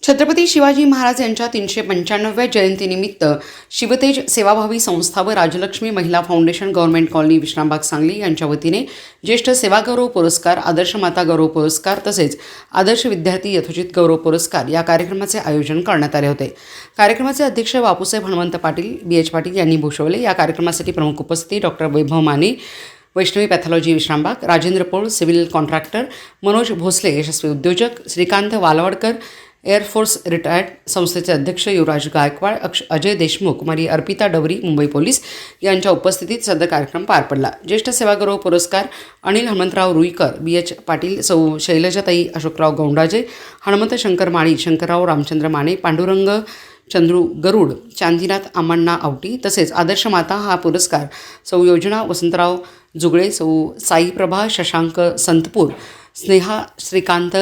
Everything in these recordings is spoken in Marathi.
छत्रपती शिवाजी महाराज यांच्या 395व्या जयंतीनिमित्त शिवतेज सेवाभावी संस्था व राजलक्ष्मी महिला foundation government colony Vishrambag Sangli यांच्या वतीने ज्येष्ठ सेवागौरव पुरस्कार, आदर्श माता गौरव पुरस्कार तसेच आदर्श विद्यार्थी यथोचित गौरव पुरस्कार या कार्यक्रमाचे आयोजन करण्यात आले होते। कार्यक्रमाचे अध्यक्ष बापूसाहेब हनुमंत पाटील BH पाटील यांनी भूषवले। या कार्यक्रमासाठी प्रमुख उपस्थिती डॉक्टर वैभव माने, वैष्णवी पॅथॉलॉजी विश्रामबाग, राजेंद्र पोळ सिव्हिल कॉन्ट्रॅक्टर, मनोज भोसले यशस्वी उद्योजक, श्रीकांत वालवडकर एअरफोर्स रिटायर्ड, संस्थेचे अध्यक्ष युवराज गायकवाड, अजय देशमुख, मारी अर्पिता डवरी मुंबई पोलीस यांच्या उपस्थितीत सदर कार्यक्रम पार पडला। ज्येष्ठ सेवागौरव पुरस्कार अनिल हनुमंतराव रुईकर, BH पाटील, सौ शैलजाताई अशोकराव गौंडाजे, हनुमंत शंकर माळी, शंकरराव रामचंद्र माने, पांडुरंग चंद्रू गरुड, चांदीनाथ अम्मांना आवटी तसेच आदर्श माता हा पुरस्कार सौ योजना वसंतराव जुगळे, सौ साईप्रभा शशांक संतपूर, स्नेहा श्रीकांत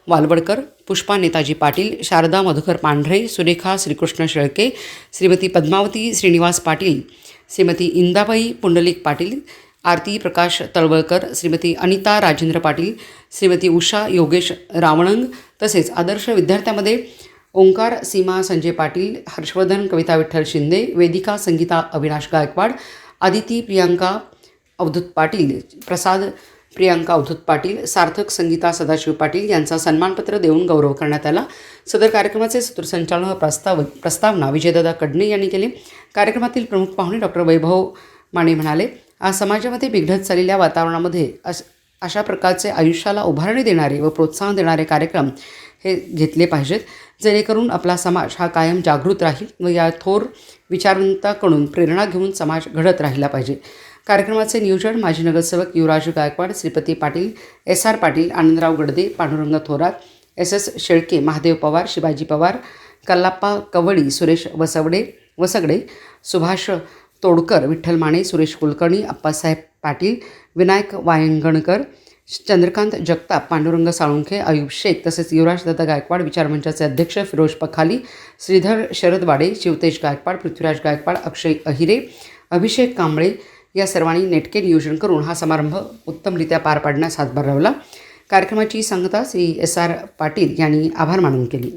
वालवडकर, पुष्पा नेताजी पाटील, शारदा मधुकर पांढरे, सुरेखा श्रीकृष्ण शेळके, श्रीमती पद्मावती श्रीनिवास पाटील, श्रीमती इंदाबाई पुंडलिक पाटील, आरती प्रकाश तळवळकर, श्रीमती अनिता राजेंद्र पाटील, श्रीमती उषा योगेश रावणंग तसेच आदर्श विद्यार्थ्यांमध्ये ओंकार सीमा संजय पाटील, हर्षवर्धन कविता विठ्ठल शिंदे, वेदिका संगीता अविनाश गायकवाड, आदिती प्रियांका अवधूत पाटील, प्रसाद प्रियांका अवधूत पाटील, सार्थक संगीता सदाशिव पाटील यांचा सन्मानपत्र देऊन गौरव करण्यात आला। सदर कार्यक्रमाचे सूत्रसंचालन व प्रस्तावना विजयदादा कडणे यांनी केले। कार्यक्रमातील प्रमुख पाहुणे डॉक्टर वैभव माने म्हणाले, आज समाजामध्ये बिघडत चाललेल्या वातावरणामध्ये अशा प्रकारचे आयुष्याला उभारणी देणारे व प्रोत्साहन देणारे कार्यक्रम हे घेतले पाहिजेत, जेणेकरून आपला समाज हा कायम जागृत राहील व या थोर विचारवंताकडून प्रेरणा घेऊन समाज घडत राहिला पाहिजे। कार्यक्रमाचे नियोजन माजी नगरसेवक युवराज गायकवाड, श्रीपती पाटील, SR पाटील, आनंदराव गडदे, पांडुरंग थोरात, SS शेळके, महादेव पवार, शिवाजी पवार, कल्लाप्पा कवडी, सुरेश वसगडे, सुभाष तोडकर, विठ्ठल माने, सुरेश कुलकर्णी, अप्पासाहेब पाटील, विनायक वायंगणकर, चंद्रकांत जगताप, पांडुरंग साळुंखे, अयूब शेख तसेच युवराजदादा गायकवाड, विचारमंचाचे अध्यक्ष फिरोज पखाली, श्रीधर शरदवाडे, शिवतेज गायकवाड, पृथ्वीराज गायकवाड, अक्षय अहिरे, अभिषेक कांबळे या सर्वांनी नेटके नियोजन करून हा समारंभ उत्तमरित्या पार पाडण्यास हातभार लावला। कार्यक्रमाची सांगता श्री SR पाटील यांनी आभार मानून केली।